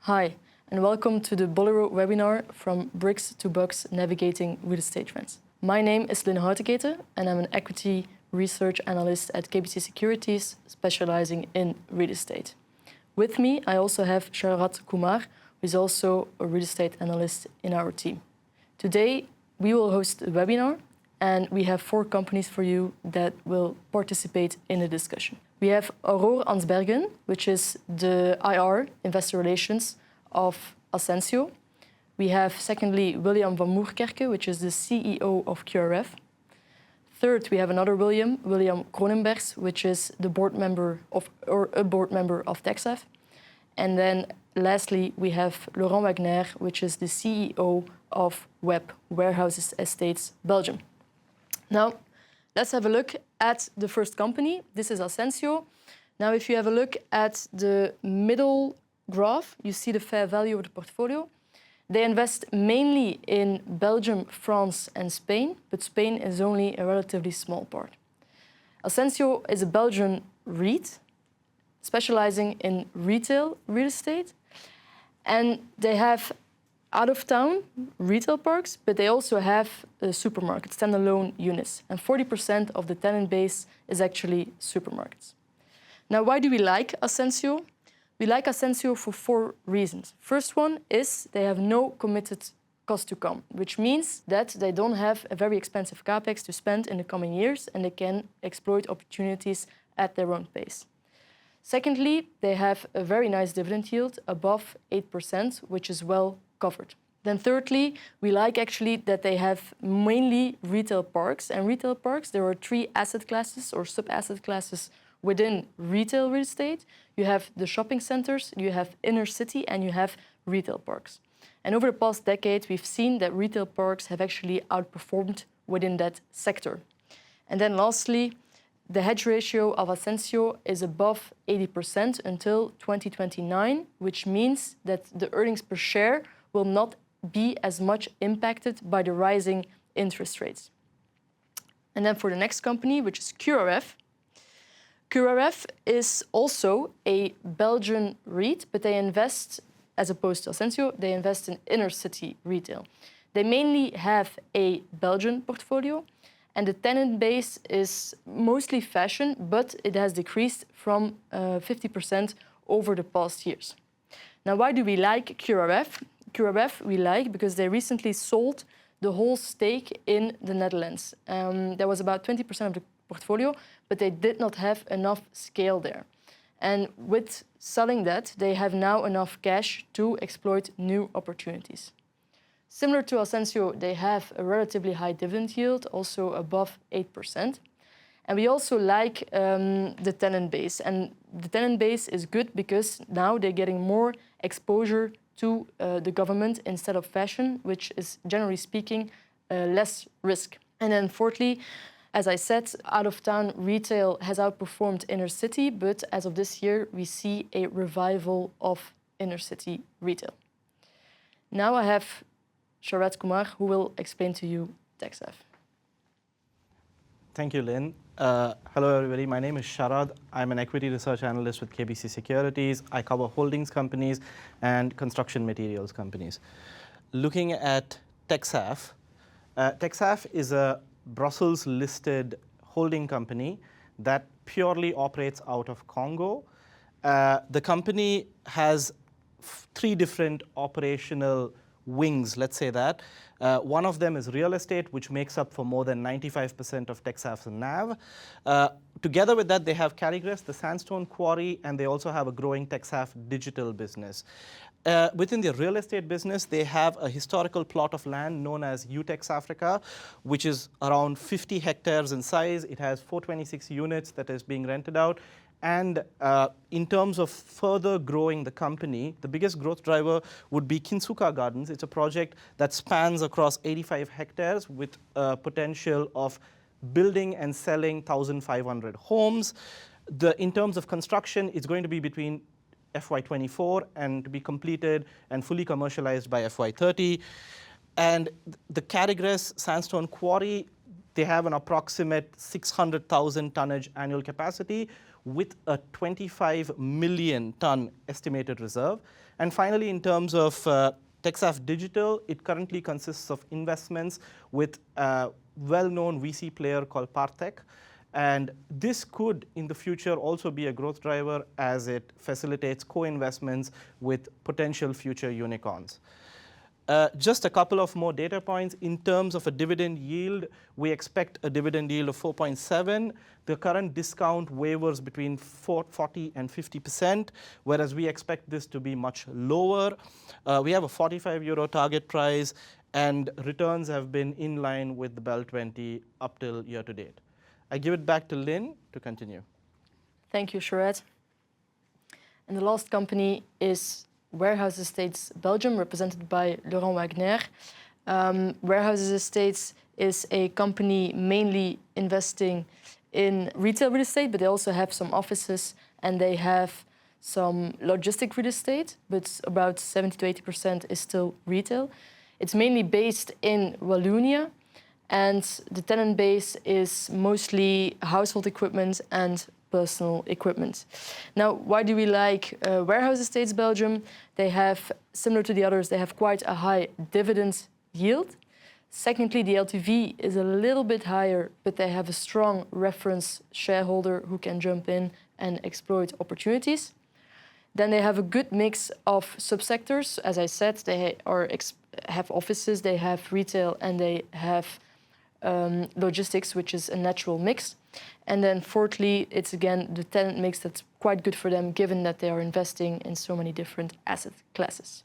Hi, and welcome to the Bolero webinar from Bricks to Bucks Navigating Real Estate Trends. My name is Lynn Houteketen, and I'm an equity research analyst at KBC Securities, specializing in real estate. With me, I also have Sharat Kumar, who is also a real estate analyst in our team. Today, we will host a webinar, and we have 4 companies for you that will participate in the discussion. We have Aurore Ansbergen, which is the IR, Investor Relations, of Ascensio. We have, secondly, William van Moerkerke, which is the CEO of QRF. Third, we have another William Kronenbergs, which is the board member of TechSaf. And then lastly, we have Laurent Wagner, which is the CEO of Web Warehouses Estates Belgium. Now, let's have a look at the first company. This is Ascensio. Now, if you have a look at the middle graph, you see the fair value of the portfolio. They invest mainly in Belgium, France, and Spain, but Spain is only a relatively small part. Ascensio is a Belgian REIT specializing in retail real estate, and they have out-of-town retail parks, but they also have supermarkets, standalone units, and 40% of the tenant base is actually supermarkets. Now, why do we like Ascensio? We like Ascensio for 4 reasons. First one is they have no committed cost to come, which means that they don't have a very expensive capex to spend in the coming years, and they can exploit opportunities at their own pace. Secondly, they have a very nice dividend yield above 8%, which is well covered. Then thirdly, we like actually that they have mainly retail parks. And retail parks, there are 3 asset classes or sub-asset classes within retail real estate. You have the shopping centers, you have inner city, and you have retail parks. And over the past decade, we've seen that retail parks have actually outperformed within that sector. And then lastly, the hedge ratio of Ascensio is above 80% until 2029, which means that the earnings per share will not be as much impacted by the rising interest rates. And then for the next company, which is QRF. QRF is also a Belgian REIT, but they invest, as opposed to Ascensio, they invest in inner city retail. They mainly have a Belgian portfolio, and the tenant base is mostly fashion, but it has decreased from 50% over the past years. Now, why do we like QRF? QRF we like because they recently sold the whole stake in the Netherlands. There was about 20% of the portfolio, but they did not have enough scale there. And with selling that, they have now enough cash to exploit new opportunities. Similar to Ascensio, they have a relatively high dividend yield, also above 8%. And we also like the tenant base. And the tenant base is good because now they're getting more exposure to the government instead of fashion, which is, generally speaking, less risk. And then fourthly, as I said, out-of-town retail has outperformed inner city, but as of this year, we see a revival of inner city retail. Now I have Sharat Kumar, who will explain to you TechSaf. Thank you, Lynn. Hello, everybody. My name is Sharad. I'm an equity research analyst with KBC Securities. I cover holdings companies and construction materials companies. Looking at TechSaf, TechSaf is a Brussels-listed holding company that purely operates out of Congo. The company has 3 different operational wings, let's say that. One of them is real estate, which makes up for more than 95% of TechSaf's NAV. Together with that, they have Caligress, the sandstone quarry, and they also have a growing TechSaf digital business. Within the real estate business, they have a historical plot of land known as Utex Africa, which is around 50 hectares in size. It has 426 units that is being rented out. And in terms of further growing the company, the biggest growth driver would be Kinsuka Gardens. It's a project that spans across 85 hectares with potential of building and selling 1,500 homes. In terms of construction, it's going to be between FY24 and to be completed and fully commercialized by FY30. And the Caligress Sandstone Quarry, They have an approximate 600,000 tonnage annual capacity with a 25 million ton estimated reserve. And finally, in terms of Texaf Digital, it currently consists of investments with a well-known VC player called Partech. And this could, in the future, also be a growth driver as it facilitates co-investments with potential future unicorns. Just a couple of more data points. In terms of a dividend yield, we expect a dividend yield of 4.7. The current discount wavers between 40 and 50%, whereas we expect this to be much lower. We have a 45 euro target price, and returns have been in line with the BEL 20 up till year to date. I give it back to Lynn to continue. Thank you, Sharad. And the last company is Warehouse Estates Belgium, represented by Laurent Wagner. Warehouse Estates is a company mainly investing in retail real estate, but they also have some offices and they have some logistic real estate, but about 70 to 80% is still retail. It's mainly based in Wallonia, and the tenant base is mostly household equipment and personal equipment. Now, why do we like Warehouse Estates Belgium? They have, similar to the others, they have quite a high dividend yield. Secondly, the LTV is a little bit higher, but they have a strong reference shareholder who can jump in and exploit opportunities. Then they have a good mix of subsectors. As I said, they have offices, they have retail, and they have logistics, which is a natural mix. And then fourthly, it's again the tenant mix that's quite good for them, given that they are investing in so many different asset classes.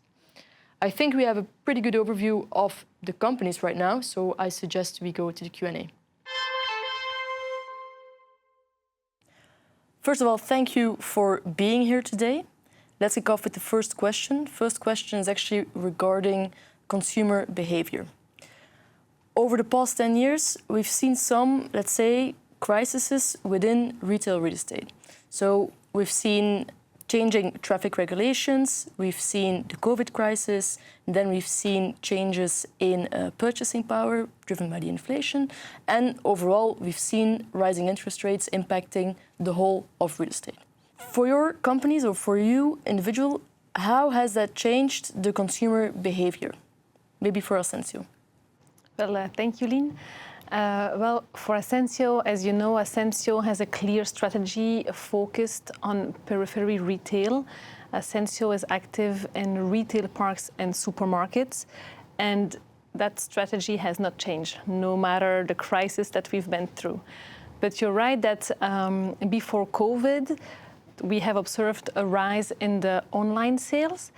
I think we have a pretty good overview of the companies right now, so I suggest we go to the Q&A. First of all, thank you for being here today. Let's kick off with the first question. First question is actually regarding consumer behavior. Over the past 10 years, we've seen some, let's say, crises within retail real estate. So we've seen changing traffic regulations, we've seen the COVID crisis, and then we've seen changes in purchasing power driven by the inflation, and overall we've seen rising interest rates impacting the whole of real estate. For your companies or for you individual, how has that changed the consumer behavior? Maybe for Asensio. Well, thank you, Lynn. Well, for Asensio, as you know, Asensio has a clear strategy focused on periphery retail. Asensio is active in retail parks and supermarkets, and that strategy has not changed, no matter the crisis that we've been through. But you're right that before COVID, we have observed a rise in the online sales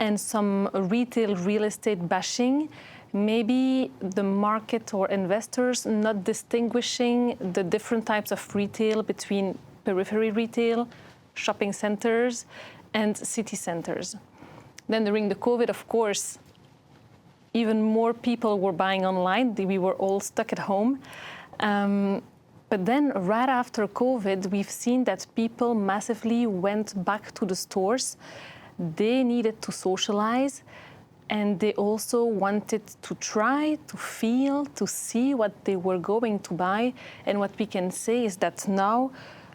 and some retail real estate bashing. Maybe the market or investors not distinguishing the different types of retail between periphery retail, shopping centers, and city centers. Then during the COVID, of course, even more people were buying online. We were all stuck at home. But then right after COVID, we've seen that people massively went back to the stores. They needed to socialize. And they also wanted to try, to feel, to see what they were going to buy. And what we can say is that now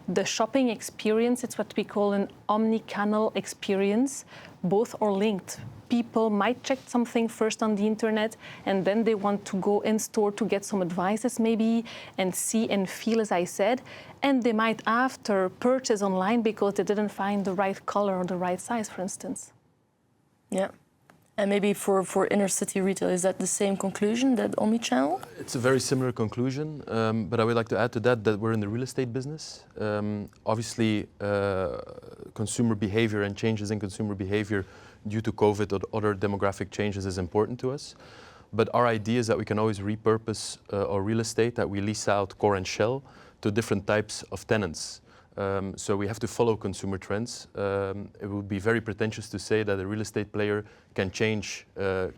the shopping experience, it's what we call an omni-channel experience. Both are linked. People might check something first on the internet, and then they want to go in store to get some advices maybe, and see and feel, as I said. And they might after purchase online because they didn't find the right color or the right size, for instance. Yeah. And maybe for inner city retail, is that the same conclusion, that omnichannel? It's a very similar conclusion, but I would like to add to that we're in the real estate business. Obviously, consumer behavior and changes in consumer behavior due to COVID or other demographic changes is important to us. But our idea is that we can always repurpose our real estate, that we lease out core and shell to different types of tenants. So we have to follow consumer trends. It would be very pretentious to say that a real estate player can change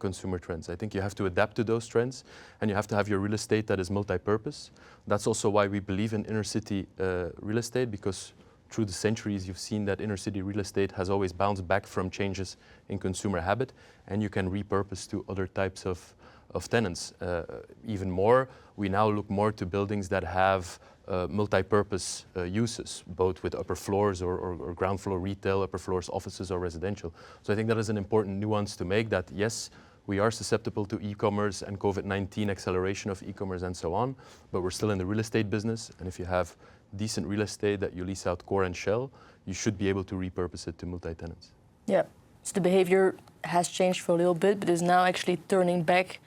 consumer trends. I think you have to adapt to those trends, and you have to have your real estate that is multi-purpose. That's also why we believe in inner city real estate, because through the centuries you've seen that inner city real estate has always bounced back from changes in consumer habit, and you can repurpose to other types of of tenants. Even more, we now look more to buildings that have multi-purpose uses, both with upper floors or ground floor retail, upper floors offices or residential. So I think that is an important nuance to make, that yes, we are susceptible to e-commerce and COVID-19 acceleration of e-commerce and so on, but we're still in the real estate business, and if you have decent real estate that you lease out core and shell, you should be able to repurpose it to multi-tenants. Yeah, so the behavior has changed for a little bit, but is now actually turning back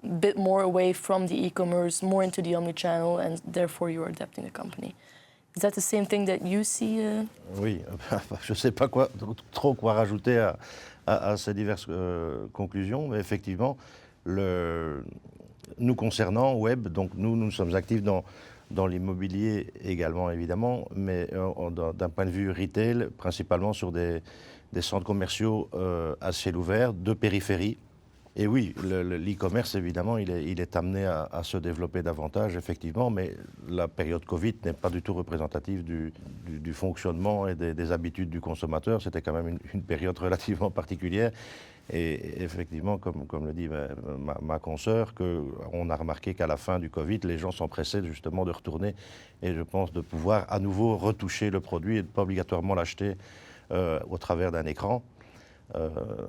a bit more away from the e-commerce, more into the omnichannel, and therefore you're adapting the company. Is that the same thing that you see? Oui, je ne sais pas trop quoi rajouter à ces diverses conclusions, mais effectivement, nous concernant, Web, donc nous sommes actifs dans l'immobilier également, évidemment, mais d'un point de vue retail, principalement sur des centres commerciaux à ciel ouvert, de périphérie. Et oui, l'e-commerce, évidemment, il est amené à se développer davantage, effectivement, mais la période Covid n'est pas du tout représentative du fonctionnement et des habitudes du consommateur. C'était quand même une période relativement particulière. Et effectivement, comme le dit ma consoeur, on a remarqué qu'à la fin du Covid, les gens s'empressaient justement de retourner et je pense de pouvoir à nouveau retoucher le produit et de ne pas obligatoirement l'acheter au travers d'un écran.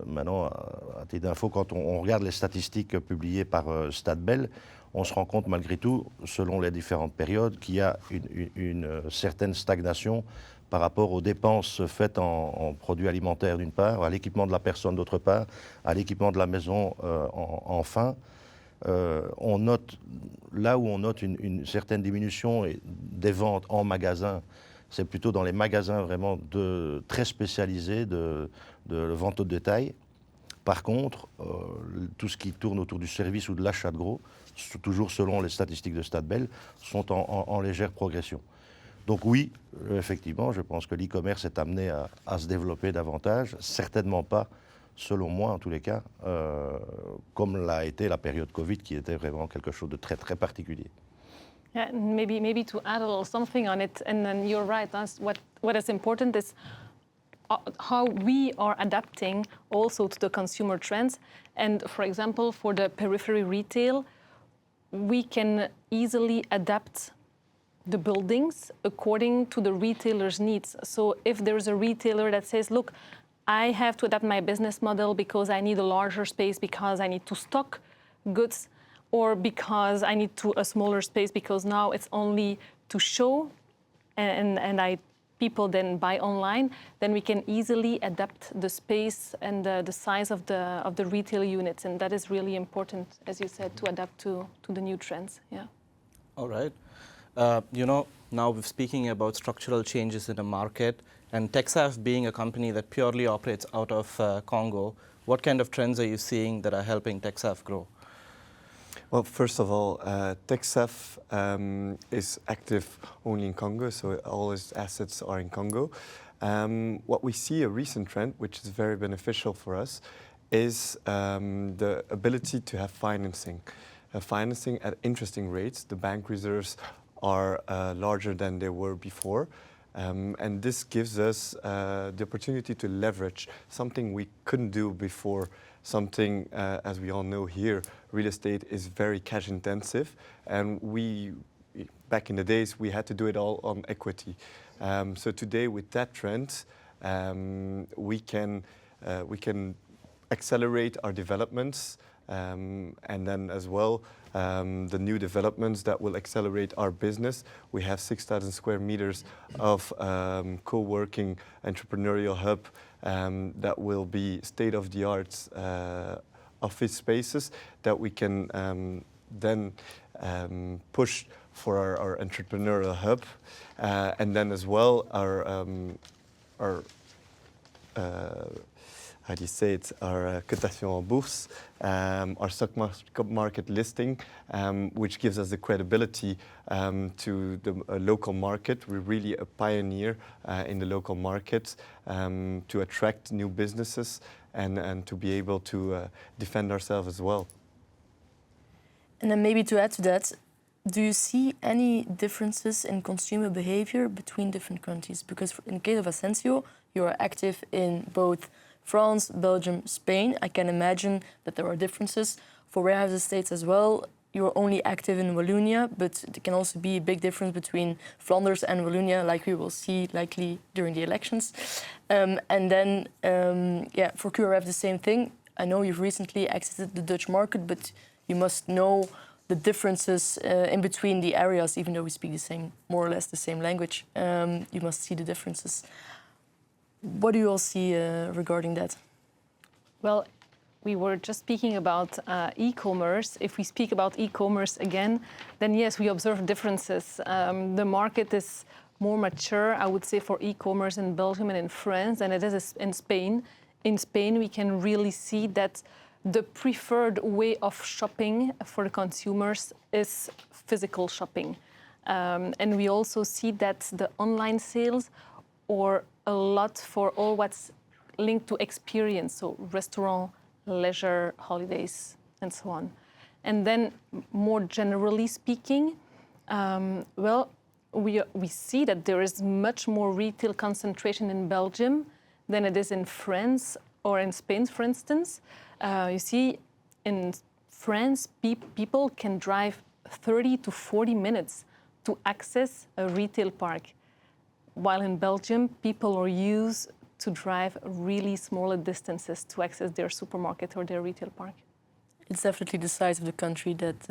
Maintenant, à titre d'info, quand on regarde les statistiques publiées par Stadbel, on se rend compte malgré tout, selon les différentes périodes, qu'il y a une certaine stagnation par rapport aux dépenses faites en produits alimentaires d'une part, à l'équipement de la personne d'autre part, à l'équipement de la maison enfin. On note, là où on note une certaine diminution des ventes en magasin, c'est plutôt dans les magasins vraiment très spécialisés de vente au détail. Par contre, tout ce qui tourne autour du service ou de l'achat de gros, toujours selon les statistiques de Stadbel, sont en légère progression. Donc oui, effectivement, je pense que l'e-commerce est amené à se développer davantage, certainement pas, selon moi en tous les cas, comme l'a été la période Covid, qui était vraiment quelque chose de très très particulier. Yeah, maybe to add a little something on it, and then you're right. What is important is how we are adapting also to the consumer trends. And for example, for the periphery retail, we can easily adapt the buildings according to the retailer's needs. So if there's a retailer that says, look, I have to adapt my business model because I need a larger space because I need to stock goods, or because I need a smaller space because now it's only to show and people then buy online, then we can easily adapt the space and the size of the retail units, and that is really important, as you said, to adapt to the new trends. Yeah. All right. Now we're speaking about structural changes in the market, and Texaf being a company that purely operates out of Congo, what kind of trends are you seeing that are helping Texaf grow? Well, first of all, Texaf is active only in Congo, so all its assets are in Congo. What we see, a recent trend, which is very beneficial for us, is the ability to have financing. Financing at interesting rates. The bank reserves are larger than they were before. And this gives us the opportunity to leverage something we couldn't do before. Something, as we all know here, real estate is very cash intensive, and back in the days, we had to do it all on equity. So today, with that trend, we can accelerate our developments, and then as well, the new developments that will accelerate our business. We have 6,000 square meters of co-working entrepreneurial hub that will be state-of-the-art office spaces that we can then push for our entrepreneurial hub, and then as well our how do you say it? Our cotation en bourse, our stock market listing, which gives us the credibility to the local market. We're really a pioneer in the local market to attract new businesses and to be able to defend ourselves as well. And then maybe to add to that, do you see any differences in consumer behavior between different countries? Because in the case of Ascensio, you are active in both France, Belgium, Spain. I can imagine that there are differences. for warehouse estates as well, you're only active in Wallonia, but there can also be a big difference between Flanders and Wallonia, like we will see likely during the elections. And then, for QRF, the same thing. I know you've recently exited the Dutch market, but you must know the differences in between the areas, even though we speak the same, more or less the same language. You must see the differences. What do you all see regarding that? Well, we were just speaking about e-commerce. If we speak about e-commerce again, then yes, we observe differences. The market is more mature, I would say, for e-commerce in Belgium and in France than it is in Spain. In Spain, we can really see that the preferred way of shopping for the consumers is physical shopping. And we also see that the online sales are a lot for all what's linked to experience, so restaurant, leisure, holidays, and so on. And then more generally speaking, we see that there is much more retail concentration in Belgium than it is in France or in Spain, for instance. You see, in France, people can drive 30 to 40 minutes to access a retail park, while in Belgium, people are used to drive really smaller distances to access their supermarket or their retail park. It's definitely the size of the country that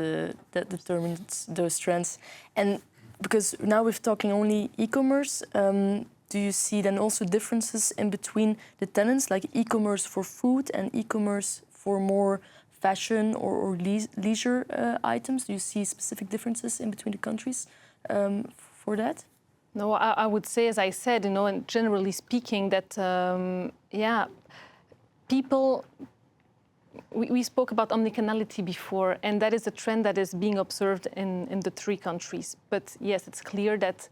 determines those trends. And because now we're talking only e-commerce, do you see then also differences in between the tenants, like e-commerce for food and e-commerce for more fashion or leisure items? Do you see specific differences in between the countries for that? No, I would say, as I said, and generally speaking, that people. We spoke about omnicanality before, and that is a trend that is being observed in the three countries. But yes, it's clear that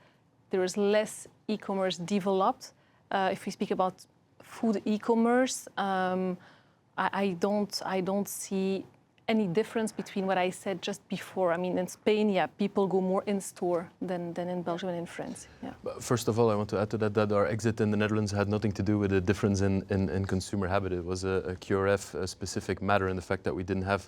there is less e-commerce developed. If we speak about food e-commerce, I don't see any difference between what I said just before. I mean, in Spain, people go more in store than in Belgium and in France. Yeah. First of all, I want to add to that our exit in the Netherlands had nothing to do with a difference in consumer habit. It was a QRF specific matter in the fact that we didn't have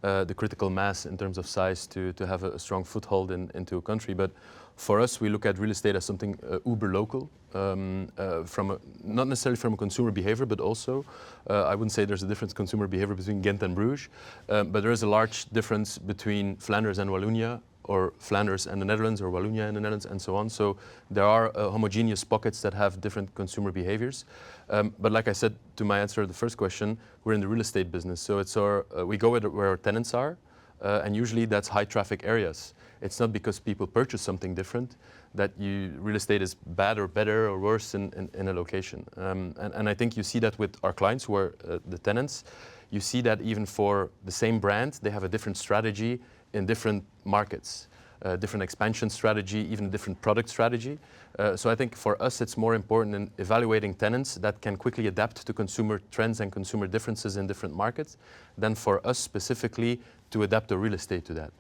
the critical mass in terms of size to have a strong foothold into a country. But for us, we look at real estate as something uber local, not necessarily from a consumer behavior, but also, I wouldn't say there's a different consumer behavior between Ghent and Bruges, but there is a large difference between Flanders and Wallonia, or Flanders and the Netherlands, or Wallonia and the Netherlands, and so on. So there are homogeneous pockets that have different consumer behaviors. But like I said, to my answer to the first question, we're in the real estate business. So it's we go where our tenants are, and usually that's high traffic areas. It's not because people purchase something different that real estate is bad or better or worse in a location. And I think you see that with our clients who are the tenants. You see that even for the same brand, they have a different strategy in different markets, different expansion strategy, even a different product strategy. So I think for us, it's more important in evaluating tenants that can quickly adapt to consumer trends and consumer differences in different markets than for us specifically to adapt the real estate to that.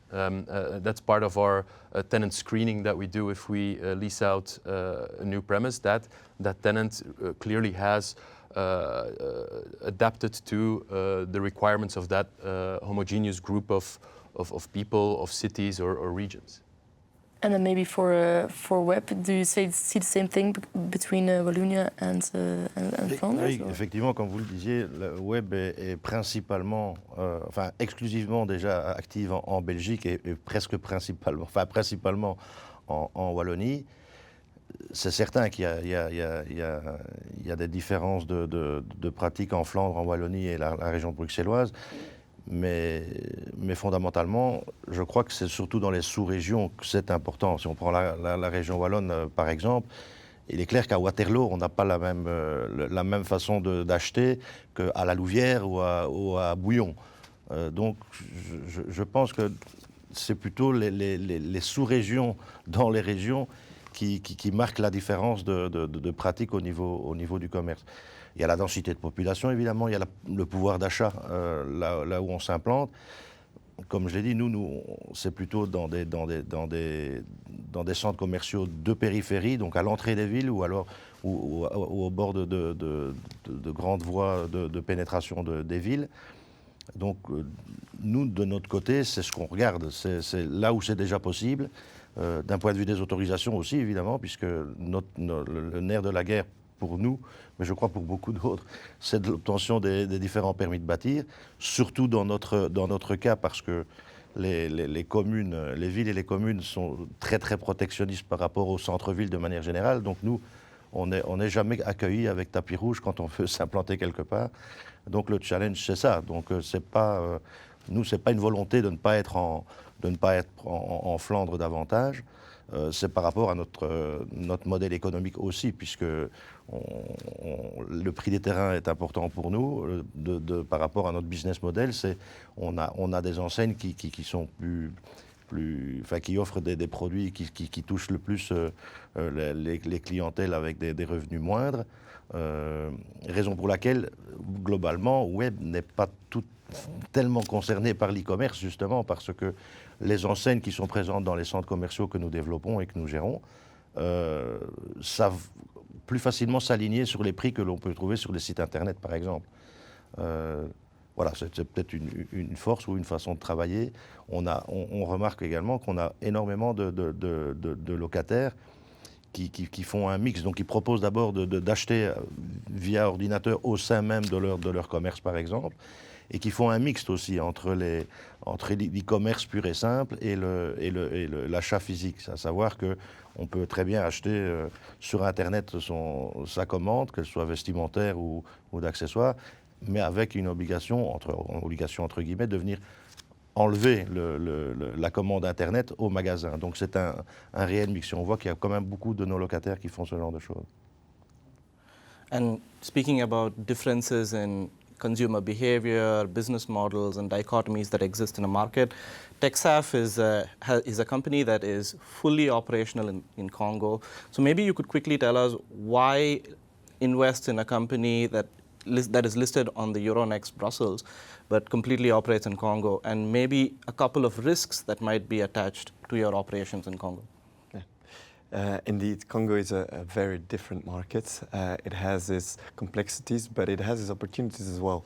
That's part of our tenant screening that we do if we lease out a new premise, that tenant clearly has adapted to the requirements of that homogeneous group of people, of cities or regions. And then maybe for web, do you see the same thing between Wallonia and Flanders? Oui, effectivement, comme vous le disiez, le web est principalement, exclusivement déjà active en Belgique et principalement en Wallonie. C'est certain qu'il y a des différences de pratiques en Flandre, en Wallonie et la région bruxelloise. Mais fondamentalement, je crois que c'est surtout dans les sous-régions que c'est important. Si on prend la région wallonne, par exemple, il est clair qu'à Waterloo, on n'a pas la même façon d'acheter qu'à la Louvière ou à Bouillon. Donc, je pense que c'est plutôt les sous-régions dans les régions qui marquent la différence de pratique au niveau du commerce. Il y a la densité de population, évidemment, il y a le pouvoir d'achat là où on s'implante. Comme je l'ai dit, nous c'est plutôt dans des centres commerciaux de périphérie, donc à l'entrée des villes ou au bord de grandes voies de pénétration des villes. Donc nous, de notre côté, c'est ce qu'on regarde. C'est là où c'est déjà possible. D'un point de vue des autorisations aussi, évidemment, puisque le nerf de la guerre pour nous, mais je crois pour beaucoup d'autres, c'est de l'obtention des différents permis de bâtir, surtout dans notre cas, parce que les communes, les villes et les communes sont très très protectionnistes par rapport au centre-ville de manière générale. Donc nous, on n'est jamais accueillis avec tapis rouge quand on veut s'implanter quelque part. Donc le challenge, c'est ça. Donc c'est pas, nous, c'est pas une volonté de ne pas être en Flandre davantage. C'est par rapport à notre modèle économique aussi, puisque le prix des terrains est important pour nous. Par rapport à notre business model, on a des enseignes qui sont qui offrent des produits qui touchent le plus les clientèles avec des revenus moindres. Raison pour laquelle, globalement, Web n'est pas tellement concerné par l'e-commerce, justement, parce que les enseignes qui sont présentes dans les centres commerciaux que nous développons et que nous gérons savent plus facilement s'aligner sur les prix que l'on peut trouver sur les sites Internet, par exemple. Voilà, c'est peut-être une force ou une façon de travailler. On remarque également qu'on a énormément de locataires qui font un mix. Donc, ils proposent d'abord d'acheter via ordinateur au sein même de leur commerce, par exemple, et qui font un mixte aussi entre l'e-commerce pur et simple et l'achat physique. À savoir qu'on peut très bien acheter sur Internet sa commande, qu'elle soit vestimentaire ou d'accessoires, mais avec une obligation entre guillemets, de venir enlever la commande Internet au magasin. Donc c'est un réel mix. On voit qu'il y a quand même beaucoup de nos locataires qui font ce genre de choses. And speaking about differences in consumer behavior, business models, and dichotomies that exist in a market, TechSaf is a company that is fully operational in Congo. So maybe you could quickly tell us why invest in a company that is listed on the Euronext Brussels, but completely operates in Congo, and maybe a couple of risks that might be attached to your operations in Congo. Indeed, Congo is a very different market. It has its complexities, but it has its opportunities as well.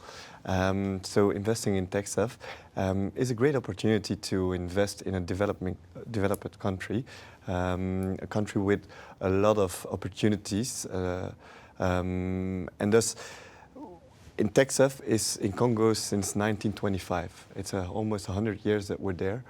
So investing in TechSaf is a great opportunity to invest in a developed country, a country with a lot of opportunities, and thus in TechSaf is in Congo since 1925. It's almost 100 years that we're there.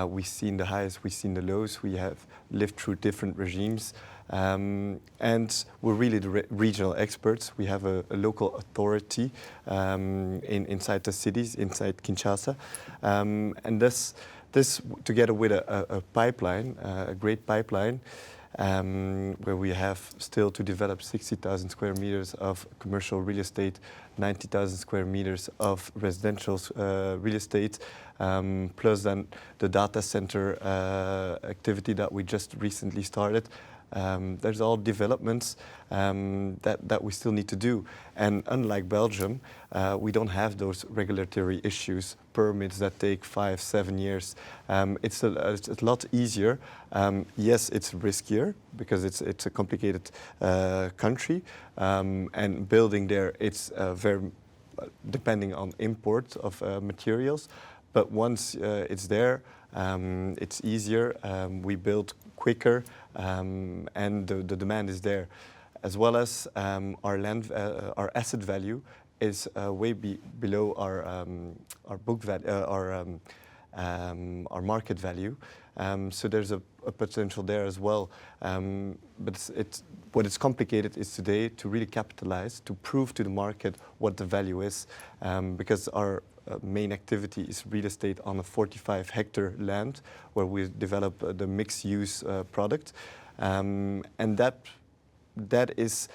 We've seen the highs, we've seen the lows, we have lived through different regimes, and we're really the regional experts. We have a local authority inside the cities, inside Kinshasa, and this together with a pipeline, a great pipeline, where we have still to develop 60,000 square meters of commercial real estate, 90,000 square meters of residential real estate, plus then the data center activity that we just recently started. There's all developments that we still need to do. And unlike Belgium, we don't have those regulatory issues, permits that take 5-7 years. It's a lot easier. Yes, it's riskier because it's a complicated country. And building there, it's very depending on import of materials. But once it's there, it's easier. We build quicker, and the demand is there, as well as our asset value is way below our book value, our market value. So there's a potential there as well. But what is complicated is today to really capitalize, to prove to the market what the value is, because our main activity is real estate on a 45-hectare land where we develop the mixed-use product, and that is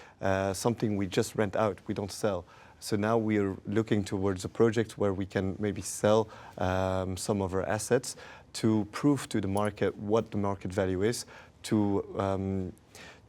something we just rent out. We don't sell. So now we are looking towards a project where we can maybe sell some of our assets to prove to the market what the market value is, to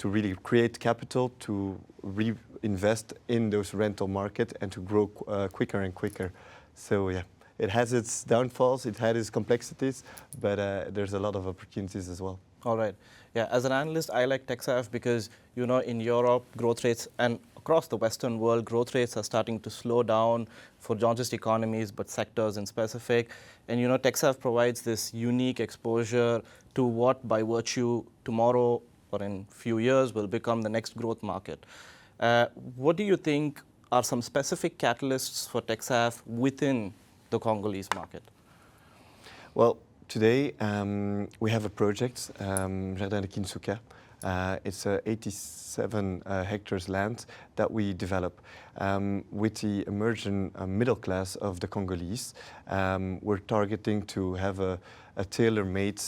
really create capital, to reinvest in those rental market, and to grow quicker and quicker. So yeah, it has its downfalls, it has its complexities, but there's a lot of opportunities as well. All right. Yeah, as an analyst, I like TechSaf because, in Europe, growth rates and across the Western world, growth rates are starting to slow down for not just economies, but sectors in specific. And TechSaf provides this unique exposure to what, by virtue, tomorrow or in few years will become the next growth market. What do you think are some specific catalysts for TechSaf within the Congolese market? Well, today we have a project, Jardin de Kinsuka. It's 87 hectares land that we develop with the emerging middle class of the Congolese. We're targeting to have a tailor-made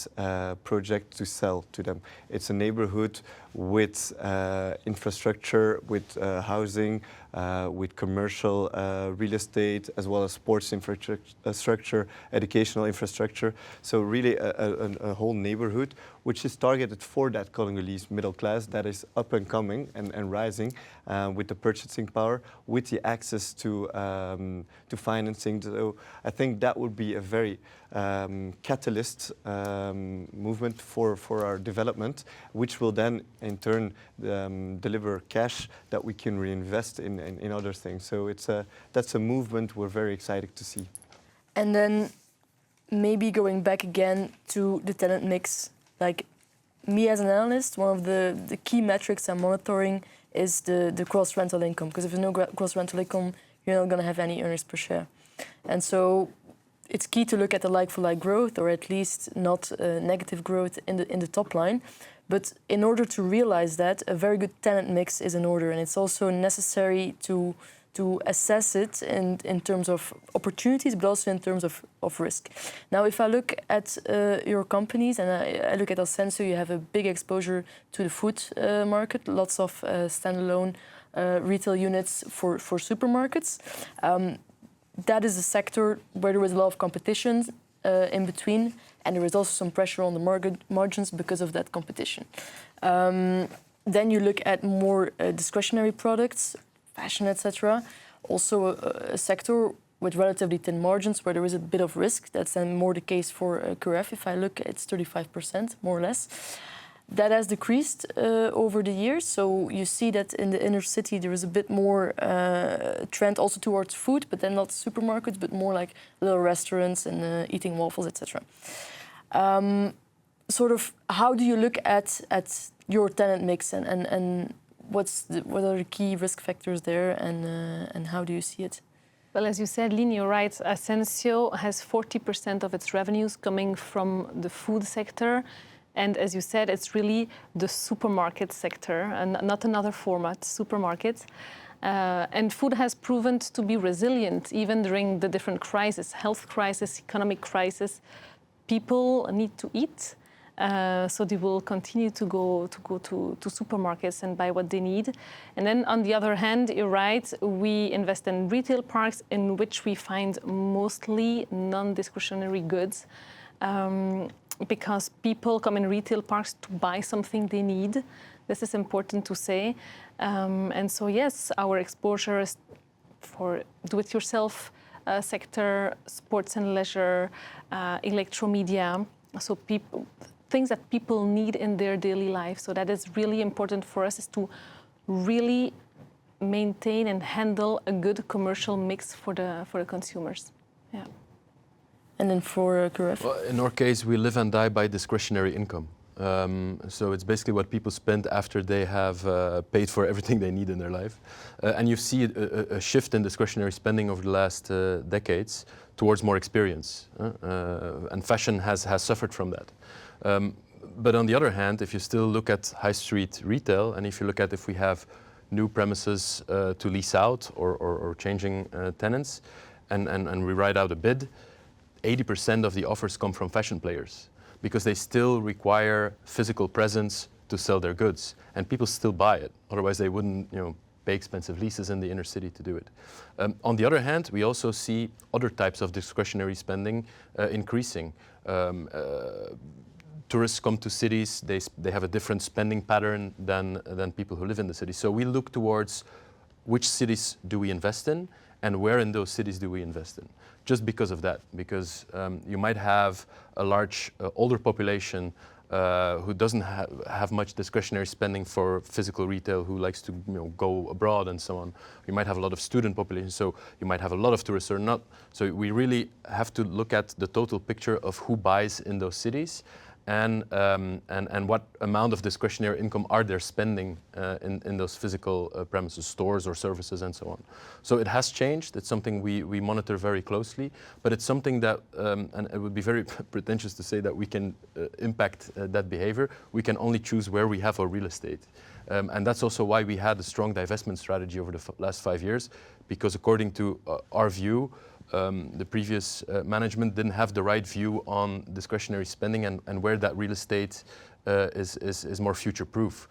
project to sell to them. It's a neighborhood with infrastructure, with housing, with commercial real estate, as well as sports infrastructure, educational infrastructure. So really a whole neighborhood which is targeted for that Congolese middle class that is up and coming and rising with the purchasing power, with the access to financing. So I think that would be a very catalyst movement for our development, which will then in turn deliver cash that we can reinvest in other things. So that's a movement we're very excited to see. And then maybe going back again to the tenant mix, like me as an analyst, one of the key metrics I'm monitoring is the gross rental income, because if there's no gross rental income, you're not going to have any earnings per share. And so it's key to look at the like-for-like growth, or at least not negative growth in the top line. But in order to realize that, a very good tenant mix is in order, and it's also necessary to assess it in terms of opportunities, but also in terms of risk. Now, if I look at your companies, and I look at Ascensio, you have a big exposure to the food market, lots of standalone retail units for supermarkets. That is a sector where there is a lot of competition in between, and there is also some pressure on the margins because of that competition. Then you look at more discretionary products, fashion, etc. Also a sector with relatively thin margins where there is a bit of risk. That's then more the case for QRF. If I look, it's 35%, more or less. That has decreased over the years. So you see that in the inner city there is a bit more trend also towards food, but then not supermarkets, but more like little restaurants and eating waffles, etc. Sort of, how do you look at your tenant mix and what are the key risk factors there, and how do you see it? Well, as you said, Lynn, you're right. Ascensio has 40% of its revenues coming from the food sector. And as you said, it's really the supermarket sector and not another format, supermarkets. And food has proven to be resilient even during the different crises, health crisis, economic crisis. People need to eat. So they will continue to go to supermarkets and buy what they need. And then on the other hand, you're right, we invest in retail parks in which we find mostly non-discretionary goods because people come in retail parks to buy something they need. This is important to say. And so yes, our exposure is for do-it-yourself sector, sports and leisure, electromedia. So things that people need in their daily life. So that is really important for us, is to really maintain and handle a good commercial mix for the consumers. Yeah. And then for QRF? Well, in our case, we live and die by discretionary income. So it's basically what people spend after they have paid for everything they need in their life. And you see a shift in discretionary spending over the last decades towards more experience. And fashion has suffered from that. But on the other hand, if you still look at high street retail, and if you look at if we have new premises to lease out or changing tenants, and we write out a bid, 80% of the offers come from fashion players because they still require physical presence to sell their goods, and people still buy it. Otherwise, they wouldn't, pay expensive leases in the inner city to do it. On the other hand, we also see other types of discretionary spending increasing. Tourists come to cities, they have a different spending pattern than people who live in the city. So we look towards which cities do we invest in and where in those cities do we invest in. Just because of that, because you might have a large older population who doesn't have much discretionary spending for physical retail, who likes to go abroad and so on. You might have a lot of student population, so you might have a lot of tourists or not. So we really have to look at the total picture of who buys in those cities and what amount of discretionary income are they spending in those physical premises, stores or services and so on. So it has changed. It's something we monitor very closely, but it's something that, and it would be very pretentious to say that we can impact that behavior. We can only choose where we have our real estate. And that's also why we had a strong divestment strategy over the last 5 years, because according to our view, the previous management didn't have the right view on discretionary spending and where that real estate is more future-proof.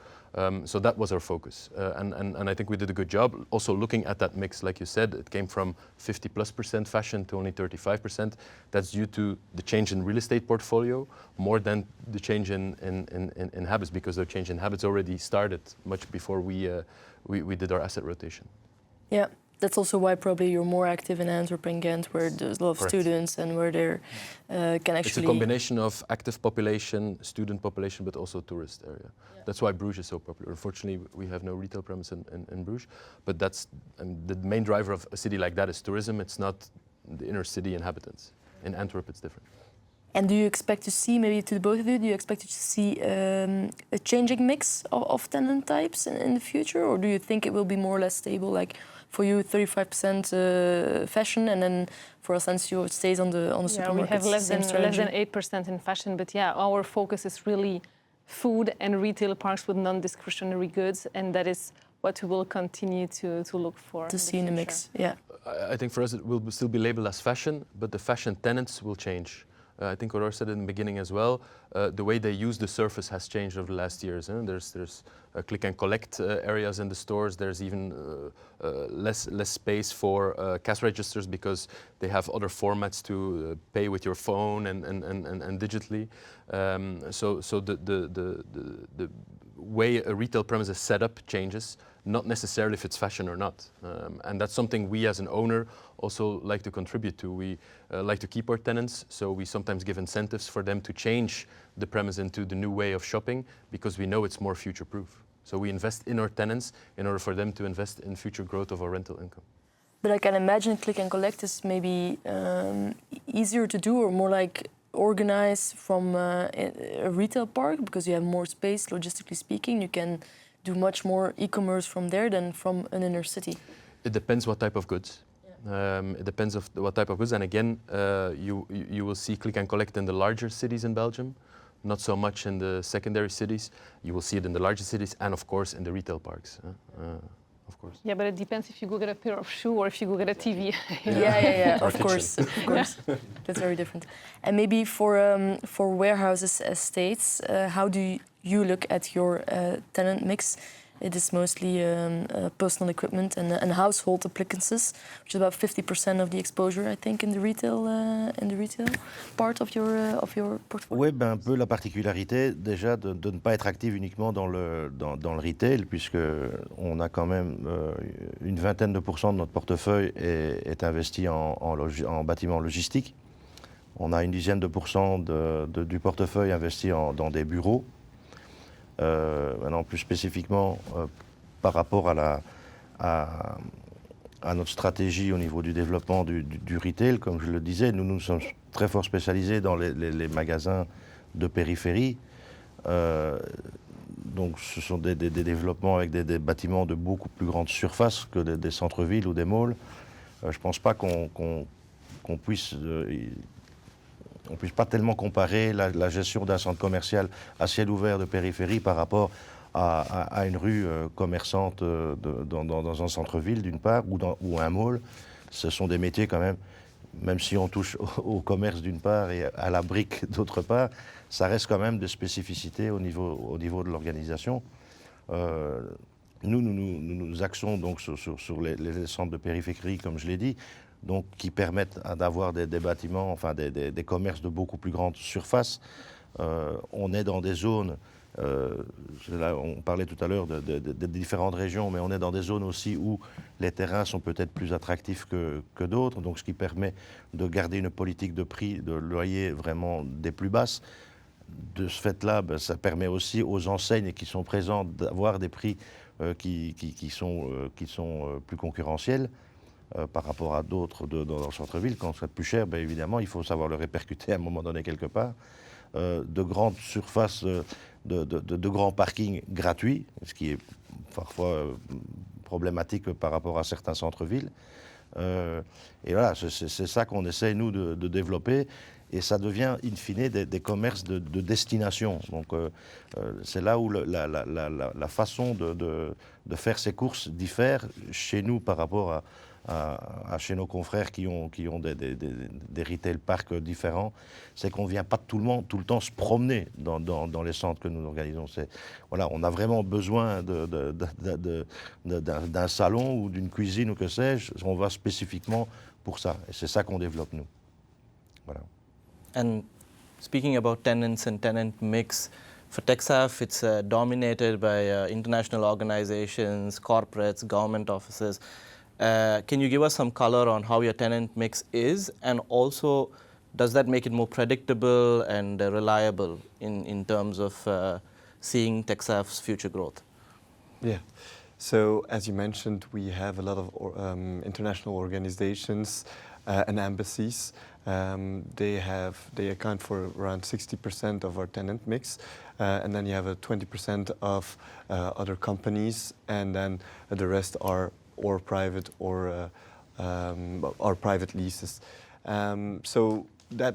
So that was our focus. And I think we did a good job. Also looking at that mix, like you said, it came from 50+% fashion to only 35%. That's due to the change in real estate portfolio more than the change in habits, because the change in habits already started much before we did our asset rotation. Yeah. That's also why probably you're more active in Antwerp and Ghent, where there's a lot of Correct. students and where they can actually... It's a combination of active population, student population, but also tourist area. Yeah. That's why Bruges is so popular. Unfortunately, we have no retail premise in Bruges, but that's the main driver of a city like that is tourism. It's not the inner city inhabitants. In Antwerp, it's different. And do you expect to see, maybe to the both of you, do you expect to see a changing mix of tenant types in the future, or do you think it will be more or less stable, like for you 35% fashion, and then for Asensio it stays on the supermarkets? We have less than 8% in fashion, but yeah, our focus is really food and retail parks with non-discretionary goods, and that is what we will continue to look for. To see in the mix, yeah. I think for us it will still be labeled as fashion, but the fashion tenants will change. I think Aurore said in the beginning as well, the way they use the surface has changed over the last years. There's click and collect areas in the stores. There's even less space for cash registers because they have other formats to pay with your phone and digitally. So the way a retail premise is set up changes, not necessarily if it's fashion or not. And that's something we as an owner also like to contribute to. We like to keep our tenants, so we sometimes give incentives for them to change the premise into the new way of shopping because we know it's more future-proof. So we invest in our tenants in order for them to invest in future growth of our rental income. But I can imagine click and collect is maybe easier to do or more like organized from a retail park because you have more space, logistically speaking. You can do much more e-commerce from there than from an inner city. It depends what type of goods. Yeah. It depends of what type of goods. And again, you will see click and collect in the larger cities in Belgium, not so much in the secondary cities. You will see it in the larger cities and of course in the retail parks. Of course. Yeah, but it depends if you go get a pair of shoes or if you go get a TV. Yeah. Of course. That's very different. And maybe for warehouses, estates, how do you look at your tenant mix? It is mostly personal equipment and household appliances, which is about 50% of the exposure, I think, in the retail part of your portfolio. Oui, un peu la particularité déjà de ne pas être active uniquement dans le retail, puisque on a quand même une vingtaine de pourcents de notre portefeuille est investi en bâtiments logistiques. On a une dizaine de pourcents du portefeuille investi dans des bureaux. Maintenant, plus spécifiquement, par rapport à notre stratégie au niveau du développement du retail, comme je le disais, nous sommes très fort spécialisés dans les magasins de périphérie. Donc ce sont des développements avec des bâtiments de beaucoup plus grande surface que des centres-villes ou des malls. Je ne pense pas qu'on puisse... on ne puisse pas tellement comparer la gestion d'un centre commercial à ciel ouvert de périphérie par rapport à une rue commerçante dans un centre-ville d'une part ou un mall. Ce sont des métiers quand même si on touche au commerce d'une part et à la brique d'autre part, ça reste quand même des spécificités au niveau de l'organisation. Nous axons donc sur les centres de périphérie, comme je l'ai dit, donc qui permettent d'avoir des bâtiments, enfin des commerces de beaucoup plus grande surface. On est dans des zones, là, on parlait tout à l'heure de différentes régions, mais on est dans des zones aussi où les terrains sont peut-être plus attractifs que d'autres, donc ce qui permet de garder une politique de prix, de loyer vraiment des plus basses. de ce fait-là, ça permet aussi aux enseignes qui sont présentes d'avoir des prix qui sont plus concurrentiels par rapport à d'autres dans le centre-ville. Quand c'est plus cher, évidemment, il faut savoir le répercuter à un moment donné quelque part. De grandes surfaces, de grands parkings gratuits, ce qui est parfois problématique par rapport à certains centres-villes. Et voilà, c'est ça qu'on essaie, nous, de développer. Et ça devient, in fine, des commerces de destination. Donc, c'est là où la façon de faire ces courses diffère chez nous par rapport à chez nos confrères qui ont des retail parks différents. C'est qu'on ne vient pas tout le temps se promener dans les centres que nous organisons. Voilà, on a vraiment besoin d'un salon ou d'une cuisine ou que sais-je. On va spécifiquement pour ça. Et c'est ça qu'on développe, nous. Voilà. And speaking about tenants and tenant mix, for TechSaf, it's dominated by international organizations, corporates, government offices. Can you give us some color on how your tenant mix is, and also does that make it more predictable and reliable in terms of seeing TechSaf's future growth? Yeah. So as you mentioned, we have a lot of international organizations and embassies. They account for around 60% of our tenant mix, and then you have a 20% of other companies, and then the rest are or private or private leases. So that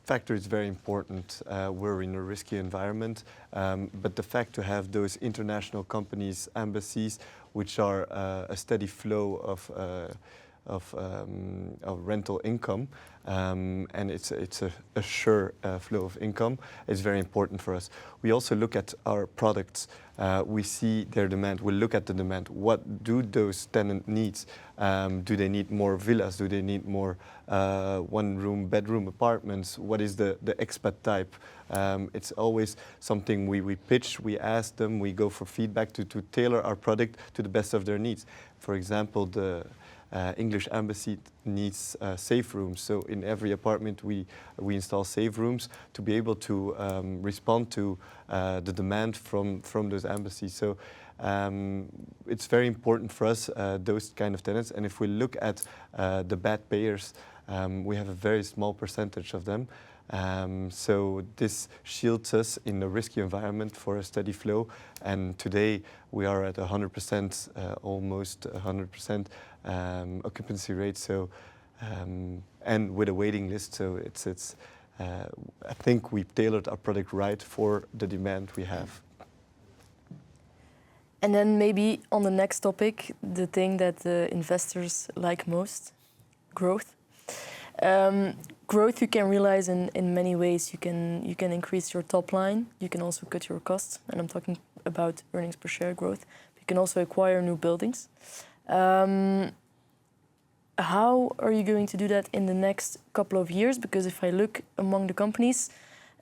factor is very important. We're in a risky environment, but the fact to have those international companies, embassies, which are a steady flow of rental income, and it's a sure flow of income, is very important for us. We also look at our products. We see their demand. We look at the demand. What do those tenants need? Do they need more villas? Do they need more one-room, bedroom apartments? What is the expat type? It's always something we pitch, we ask them, we go for feedback to tailor our product to the best of their needs. For example, the English embassy needs safe rooms. So in every apartment we install safe rooms to be able to respond to the demand from those embassies. So it's very important for us, those kind of tenants. And if we look at the bad payers, we have a very small percentage of them. So this shields us in a risky environment for a steady flow. And today we are at 100%, almost 100% occupancy rate. So and with a waiting list. So it's I think we've tailored our product right for the demand we have. And then maybe on the next topic, the thing that the investors like most, growth. Growth you can realize in many ways. You can increase your top line. You can also cut your costs, and I'm talking about earnings per share growth. You can also acquire new buildings. How are you going to do that in the next couple of years? Because if I look among the companies,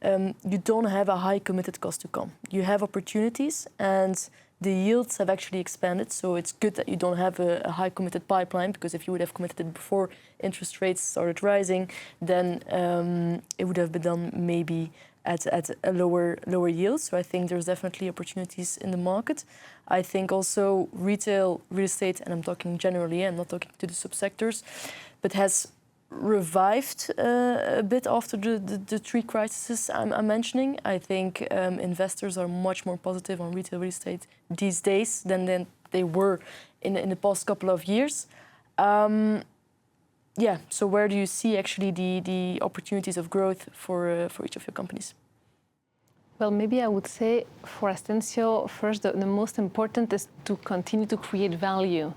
you don't have a high committed cost to come. You have opportunities, and the yields have actually expanded, so it's good that you don't have a high committed pipeline, because if you would have committed it before interest rates started rising, then it would have been done maybe at a lower yield. So I think there's definitely opportunities in the market. I think also retail, real estate, and I'm talking generally, I'm not talking to the subsectors, but has revived a bit after the three crises I'm mentioning. I think investors are much more positive on retail real estate these days than they were in the past couple of years. Yeah, so where do you see actually the opportunities of growth for each of your companies? Well, maybe I would say for Ascensio, first, the most important is to continue to create value.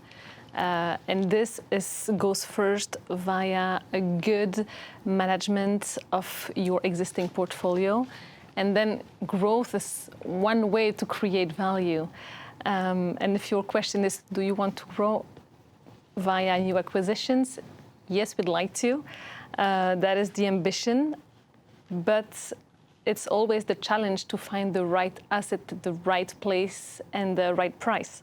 And this goes first via a good management of your existing portfolio. And then growth is one way to create value. And if your question is, do you want to grow via new acquisitions? Yes, we'd like to. That is the ambition. But it's always the challenge to find the right asset, the right place, and the right price.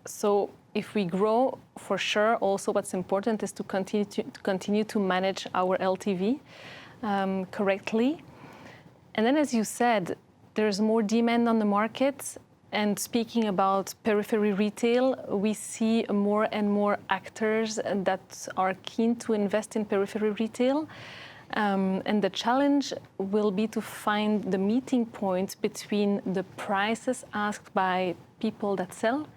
So if we grow, for sure, also what's important is to continue to manage our LTV correctly. And then, as you said, there's more demand on the market. And speaking about periphery retail, we see more and more actors that are keen to invest in periphery retail. And the challenge will be to find the meeting point between the prices asked by people that sell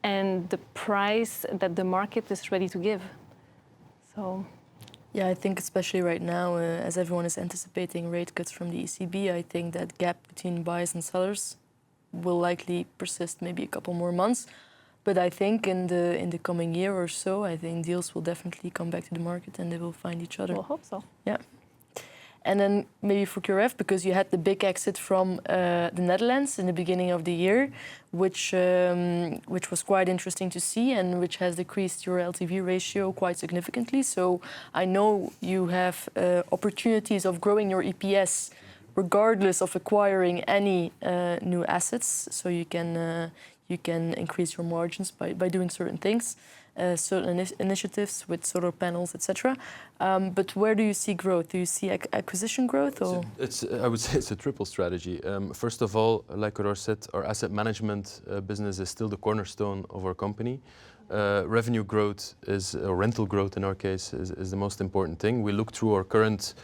and the price that the market is ready to give. So, yeah, I think especially right now, as everyone is anticipating rate cuts from the ECB, I think that gap between buyers and sellers will likely persist maybe a couple more months. But I think in the coming year or so, I think deals will definitely come back to the market and they will find each other. we'll hope so. Yeah. And then maybe for QRF, because you had the big exit from the Netherlands in the beginning of the year, which was quite interesting to see and which has decreased your LTV ratio quite significantly. So I know you have opportunities of growing your EPS regardless of acquiring any new assets. So you can increase your margins by doing certain things. Certain initiatives with solar panels, etc. But where do you see growth? Do you see acquisition growth? Or? I would say it's a triple strategy. First of all, like Aurore said, our asset management business is still the cornerstone of our company. Revenue growth or rental growth in our case, is the most important thing. We look through our current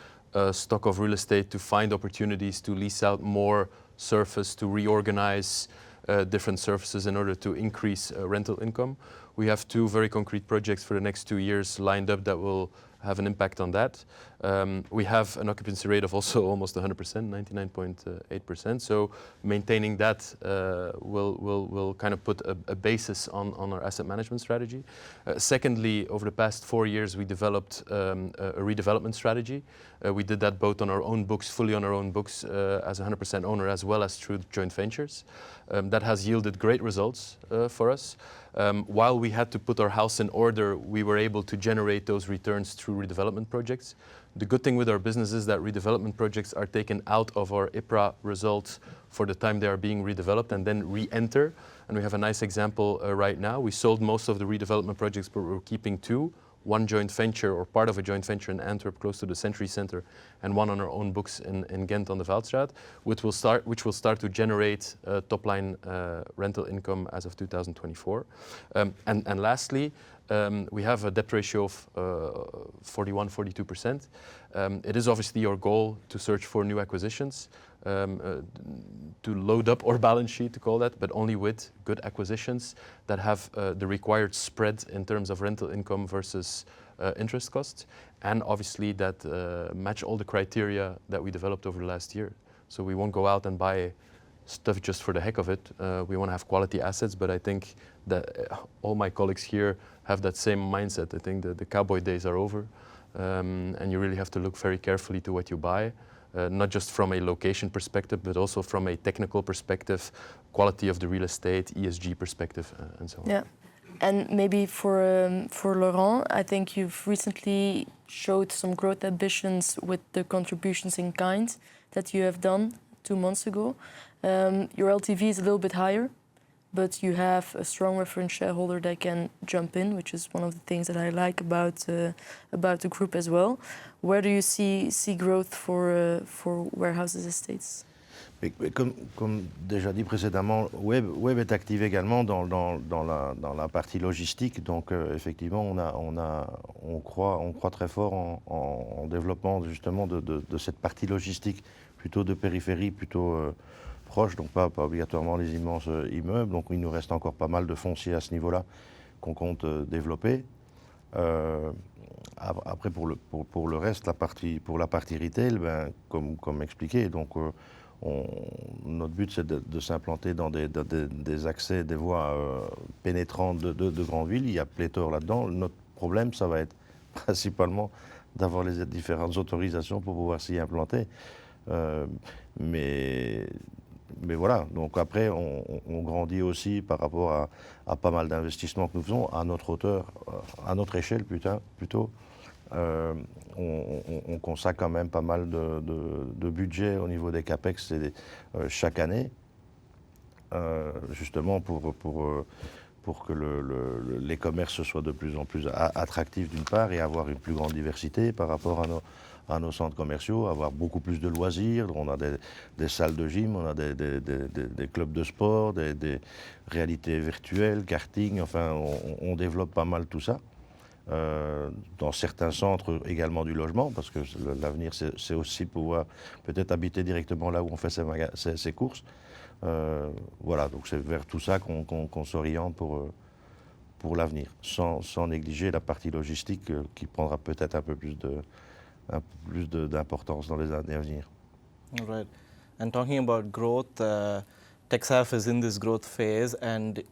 stock of real estate to find opportunities to lease out more surface, to reorganize different surfaces in order to increase rental income. We have 2 very concrete projects for the next 2 years lined up that will have an impact on that. We have an occupancy rate of also almost 100%, 99.8%. So maintaining that will kind of put a basis on our asset management strategy. Secondly, over the past 4 years, we developed a redevelopment strategy. We did that both on our own books, fully on our own books as a 100% owner, as well as through joint ventures. That has yielded great results for us. While we had to put our house in order, we were able to generate those returns through redevelopment projects. The good thing with our business is that redevelopment projects are taken out of our IPRA results for the time they are being redeveloped and then re-enter. And we have a nice example right now. We sold most of the redevelopment projects, but we're keeping 2. One joint venture or part of a joint venture in Antwerp close to the Century Centre and one on our own books in Ghent on the Veldstraat, which will start to generate top-line rental income as of 2024. And lastly, we have a debt ratio of 41-42%. It is obviously our goal to search for new acquisitions, to load up our balance sheet, to call that, but only with good acquisitions that have the required spread in terms of rental income versus interest costs, and obviously that match all the criteria that we developed over the last year. So we won't go out and buy stuff just for the heck of it. We want to have quality assets, but I think that all my colleagues here have that same mindset. I think the cowboy days are over, and you really have to look very carefully to what you buy. Not just from a location perspective, but also from a technical perspective, quality of the real estate, ESG perspective, and so on. Yeah, and maybe for Laurent, I think you've recently showed some growth ambitions with the contributions in kind that you have done 2 months ago. Your LTV is a little bit higher, but you have a strong reference shareholder that can jump in, which is one of the things that I like about the group as well. Where do you see growth for warehouses estates? Comme déjà dit précédemment, Web est active également dans la partie logistique. Donc effectivement, on croit très fort en développement justement de cette partie logistique, plutôt de périphérie, plutôt proche, donc pas obligatoirement les immenses immeubles. Donc il nous reste encore pas mal de foncier à ce niveau-là qu'on compte développer. Après pour le reste, pour la partie retail, comme expliqué, donc notre but c'est de s'implanter dans des accès, des voies pénétrantes de grandes villes. Il y a pléthore là-dedans. Notre problème, ça va être principalement d'avoir les différentes autorisations pour pouvoir s'y implanter. Mais voilà, donc après on grandit aussi par rapport à pas mal d'investissements que nous faisons à notre hauteur, à notre échelle plutôt. On consacre quand même pas mal de budget au niveau des capex chaque année, justement pour que les commerces soient de plus en plus attractifs d'une part et avoir une plus grande diversité par rapport à nos centres commerciaux, avoir beaucoup plus de loisirs. On a des salles de gym, on a des clubs de sport, des réalités virtuelles, karting, enfin on développe pas mal tout ça. Dans certains centres également du logement, parce que l'avenir c'est aussi pouvoir peut-être habiter directement là où on fait ses courses. Voilà, donc c'est vers tout ça qu'on s'oriente pour l'avenir, sans négliger la partie logistique qui prendra peut-être un peu plus d'importance dans les années à venir. All right. And talking about growth, TechSaf is in this growth phase, and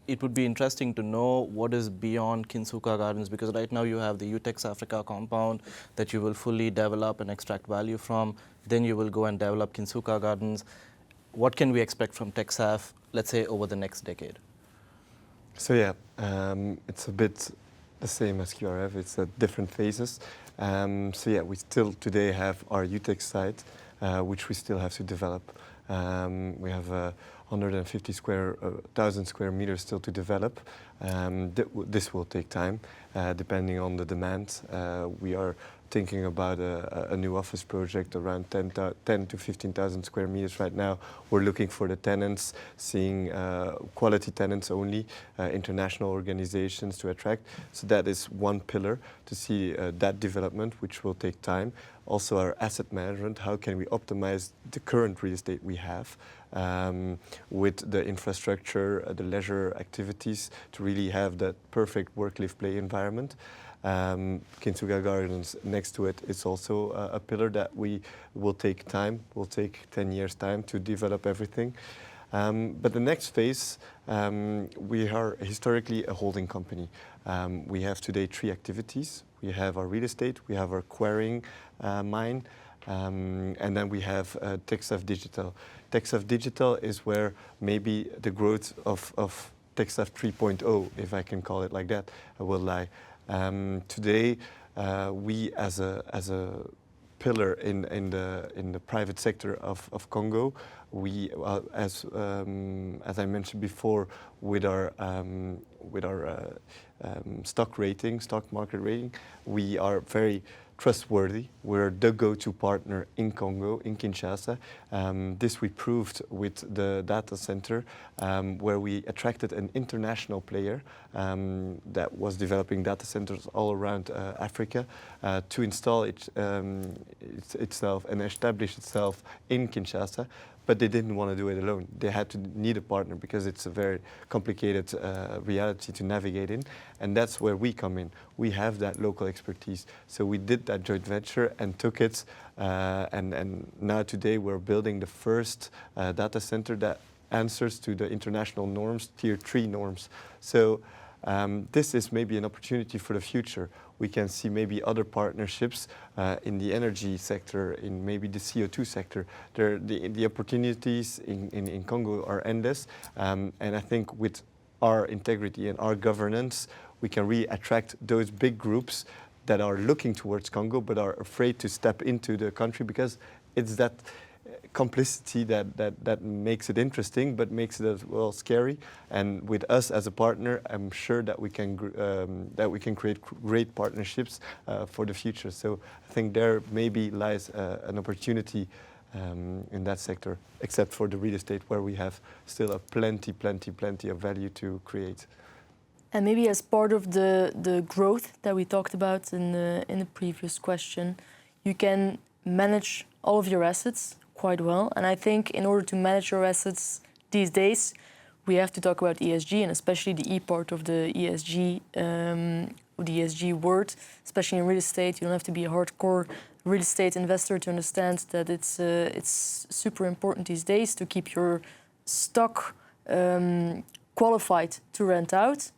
it would be interesting to know what is beyond Kinsuka Gardens, because right now you have the UTEX Africa compound that you will fully develop and extract value from. Then you will go and develop Kinsuka Gardens. What can we expect from TechSaf, let's say, over the next decade? So yeah, it's a bit the same as QRF. It's at different phases. So yeah, we still today have our UTEX site, which we still have to develop. We have 150,000 square meters still to develop. This will take time, depending on the demand. We are thinking about a new office project around 10 to 15,000 square meters right now. We're looking for the tenants, seeing quality tenants only, international organizations to attract. So that is one pillar to see that development, which will take time. Also our asset management, how can we optimize the current real estate we have with the infrastructure, the leisure activities to really have that perfect work-live-play environment. Kinsuka Gardens next to it is also a pillar that we will take time, will take 10 years time to develop everything. But the next phase, we are historically a holding company. We have today 3 activities. We have our real estate, we have our quarrying mine, and then we have TechSaf Digital. TechSaf Digital is where maybe the growth of TechSaf 3.0, if I can call it like that, will lie. Today, we as a pillar in the private sector of Congo, we as I mentioned before, with our stock market rating, we are very trustworthy. We're the go-to partner in Congo, in Kinshasa. This we proved with the data center, where we attracted an international player that was developing data centers all around Africa to install itself and establish itself in Kinshasa. But they didn't want to do it alone. They had to need a partner because it's a very complicated reality to navigate in. And that's where we come in. We have that local expertise. So we did that joint venture and took it. And now today we're building the first data center that answers to the international norms, tier 3 norms. So this is maybe an opportunity for the future. We can see maybe other partnerships in the energy sector, in maybe the CO2 sector. The opportunities in Congo are endless. And I think with our integrity and our governance, we can really attract those big groups that are looking towards Congo but are afraid to step into the country because it's that complicity that makes it interesting, but makes it as well scary. And with us as a partner, I'm sure that we can create great partnerships for the future. So I think there maybe lies an opportunity in that sector, except for the real estate, where we have still a plenty of value to create. And maybe as part of the growth that we talked about in the previous question, you can manage all of your assets quite well. And I think in order to manage your assets these days, we have to talk about ESG, and especially the E part of the ESG word, especially in real estate. You don't have to be a hardcore real estate investor to understand that it's super important these days to keep your stock qualified to rent out.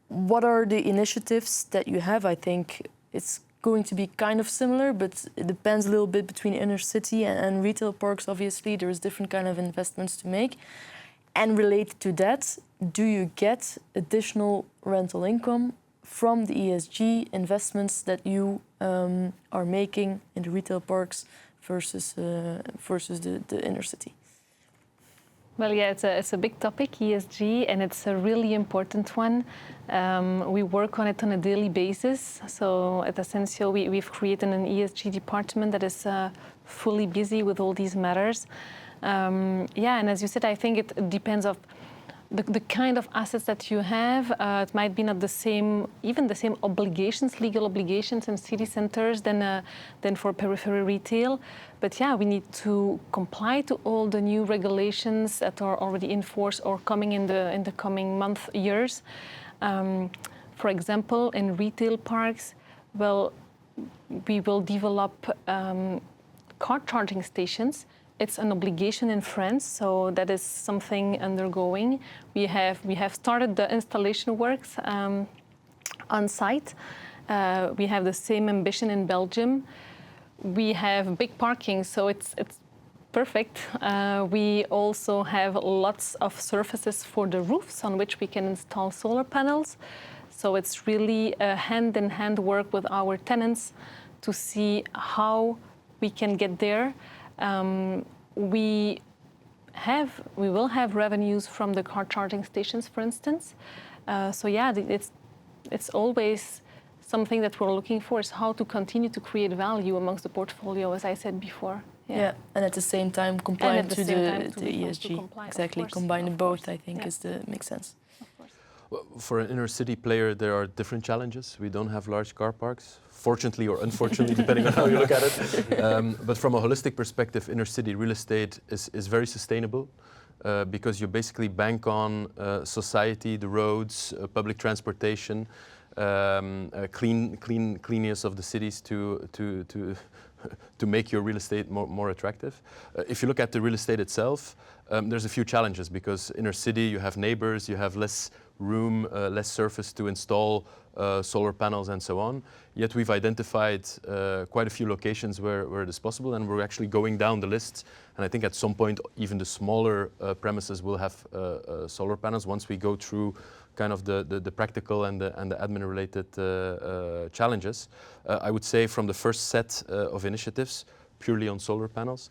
What are the initiatives that you have? I think it's going to be kind of similar, but it depends a little bit between inner city and retail parks. Obviously, there is different kind of investments to make. And related to that, do you get additional rental income from the ESG investments that you are making in the retail parks versus the inner city? Well, yeah, it's a big topic, ESG, and it's a really important one. We work on it on a daily basis. So at Essentio, we've created an ESG department that is fully busy with all these matters. Yeah, and as you said, I think it depends of the kind of assets that you have. It might be not the same, even the same obligations, legal obligations in city centers than for periphery retail. But yeah, we need to comply to all the new regulations that are already in force or coming in the coming years. For example, in retail parks, well, we will develop car charging stations. It's an obligation in France, so that is something undergoing. We have started the installation works on site. We have the same ambition in Belgium. We have big parking, so it's perfect. We also have lots of surfaces for the roofs on which we can install solar panels. So it's really a hand-in-hand work with our tenants to see how we can get there. We will have revenues from the car charging stations, for instance. So yeah, it's always something that we're looking for, is how to continue to create value amongst the portfolio, as I said before. Yeah, and at the same time compliant to the ESG. Comply, exactly, combine both, I think, makes sense. Well, for an inner city player, there are different challenges. We don't have large car parks, fortunately or unfortunately, depending on how you look at it. But from a holistic perspective, inner city real estate is very sustainable because you basically bank on society, the roads, public transportation, cleanness of the cities to make your real estate more attractive. If you look at the real estate itself, there's a few challenges because inner city, you have neighbors, you have less room, less surface to install solar panels and so on. Yet we've identified quite a few locations where it is possible, and we're actually going down the list. And I think at some point, even the smaller premises will have solar panels once we go through kind of the practical and the admin-related challenges. I would say from the first set of initiatives, purely on solar panels,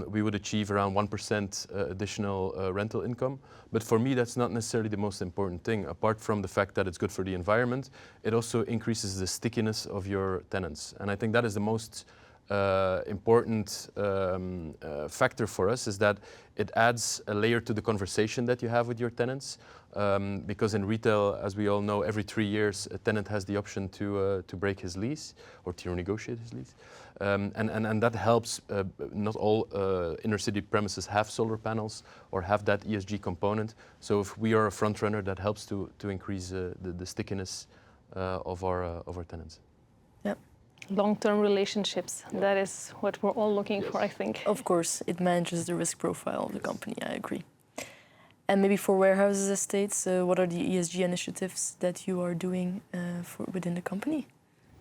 we would achieve around 1% additional rental income. But for me, that's not necessarily the most important thing. Apart from the fact that it's good for the environment, it also increases the stickiness of your tenants. And I think that is the most important factor for us, is that it adds a layer to the conversation that you have with your tenants. Because in retail, as we all know, every 3 years, a tenant has the option to break his lease or to renegotiate his lease. And that helps. Not all inner city premises have solar panels or have that ESG component. So if we are a front runner, that helps to increase the stickiness of our tenants. Yeah. Long-term relationships, that is what we're all looking for, I think. Of course, it manages the risk profile of the company, I agree. And maybe for warehouses estates, what are the ESG initiatives that you are doing within the company?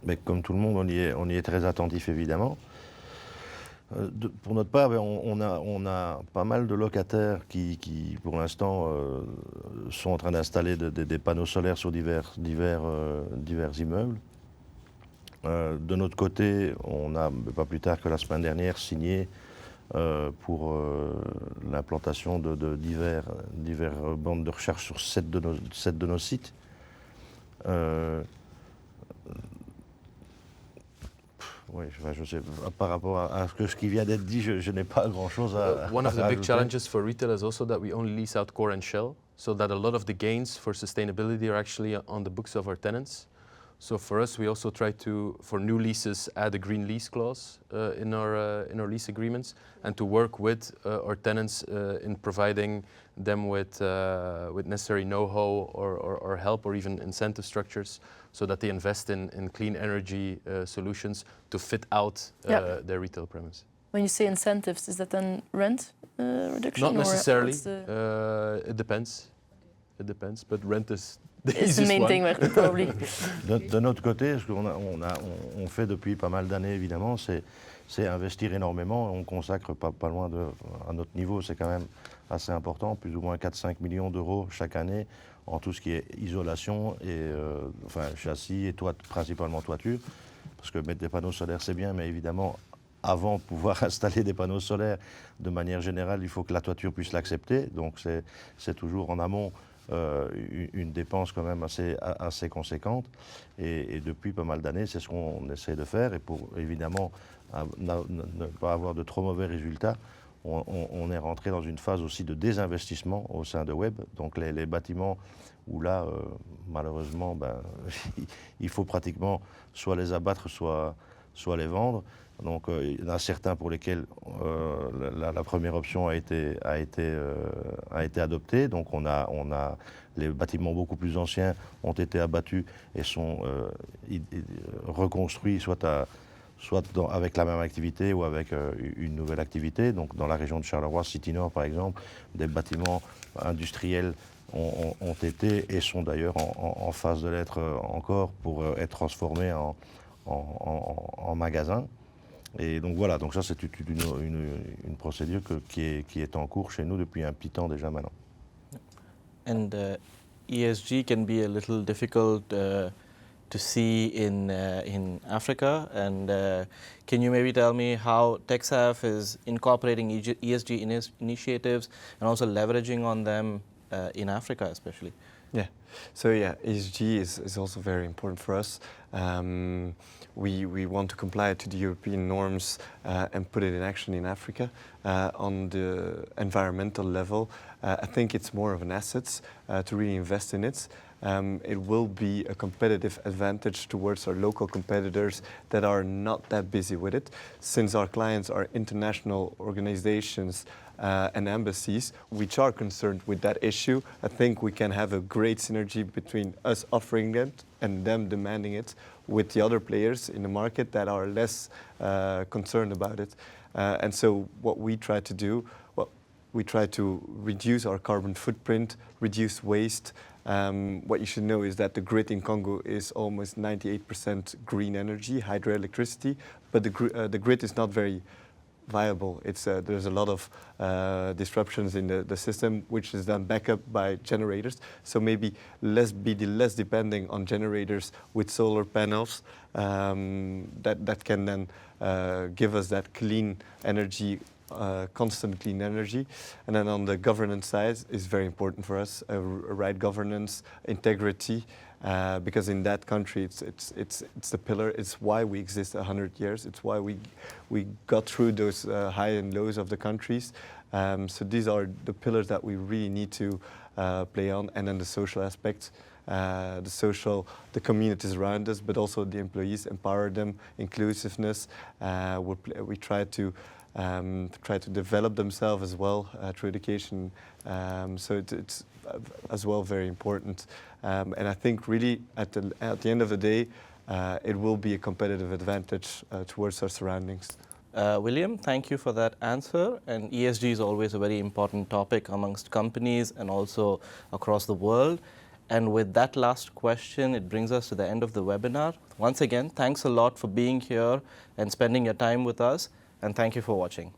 Mais comme tout le monde, on y est très attentif évidemment. Pour notre part, on a pas mal de locataires qui pour l'instant, sont en train d'installer des panneaux solaires sur divers immeubles. De notre côté, on a, pas plus tard que la semaine dernière, signé pour l'implantation de divers bandes de recherche sur 7 de nos sites. Oui, je sais, par rapport à ce qui vient d'être dit, je n'ai pas grand-chose à One of the big rajouter. challenges for retail is also that we only lease out core and shell, so that a lot of the gains for sustainability are actually on the books of our tenants. So for us, we also try to, for new leases, add a green lease clause in our lease agreements, and to work with our tenants in providing them with necessary know-how or help or even incentive structures, so that they invest in clean energy solutions to fit out their retail premise. When you say incentives, is that then rent reduction? Not necessarily. It depends. It depends, but rent is it's the main thing, probably. De notre côté, ce qu'on fait depuis pas mal d'années, évidemment, c'est investir énormément. On consacre pas loin à notre niveau, c'est quand même assez important, plus ou moins 4-5 millions d'euros chaque année en tout ce qui est isolation et châssis et principalement toiture. Parce que mettre des panneaux solaires, c'est bien, mais évidemment, avant de pouvoir installer des panneaux solaires, de manière générale, il faut que la toiture puisse l'accepter. Donc c'est toujours en amont une dépense quand même assez conséquente. Et depuis pas mal d'années, c'est ce qu'on essaie de faire. Et pour évidemment ne pas avoir de trop mauvais résultats, on est rentré dans une phase aussi de désinvestissement au sein de Web. Donc les bâtiments où là, malheureusement, il faut pratiquement soit les abattre, soit les vendre. Donc il y en a certains pour lesquels la première option a été adoptée. Donc on a les bâtiments beaucoup plus anciens ont été abattus et sont reconstruits avec la même activité ou avec une nouvelle activité. Donc dans la région de Charleroi, City Nord par exemple, des bâtiments industriels ont été et sont d'ailleurs en phase de l'être encore pour être transformés en magasins. Et donc voilà, donc ça c'est une procédure qui est en cours chez nous depuis un petit temps déjà maintenant. And ESG can be a little difficult to see in Africa. And can you maybe tell me how TechSaf is incorporating ESG initiatives and also leveraging on them in Africa especially? Yeah, so yeah, ESG is also very important for us. We want to comply to the European norms and put it in action in Africa. On the environmental level, I think it's more of an asset to really invest in it. It will be a competitive advantage towards our local competitors that are not that busy with it. Since our clients are international organizations and embassies, which are concerned with that issue, I think we can have a great synergy between us offering it and them demanding it with the other players in the market that are less concerned about it. And so what we try to do, we try to reduce our carbon footprint, reduce waste. What you should know is that the grid in Congo is almost 98% green energy, hydroelectricity, but the grid is not very viable. There's a lot of disruptions in the system, which is then back up by generators. So maybe be less depending on generators with solar panels that can then give us that clean energy, constant clean energy. And then on the governance side is very important for us, right governance, integrity, because in that country it's the pillar. It's why we exist 100 years. It's why we got through those high and lows of the countries. So these are the pillars that we really need to play on. And then the social aspects, the communities around us, but also the employees, empower them, inclusiveness. We try to develop themselves as well through education. So it's as well very important. And I think really at the end of the day, it will be a competitive advantage towards our surroundings. William, thank you for that answer. And ESG is always a very important topic amongst companies and also across the world. And with that last question, it brings us to the end of the webinar. Once again, thanks a lot for being here and spending your time with us. And thank you for watching.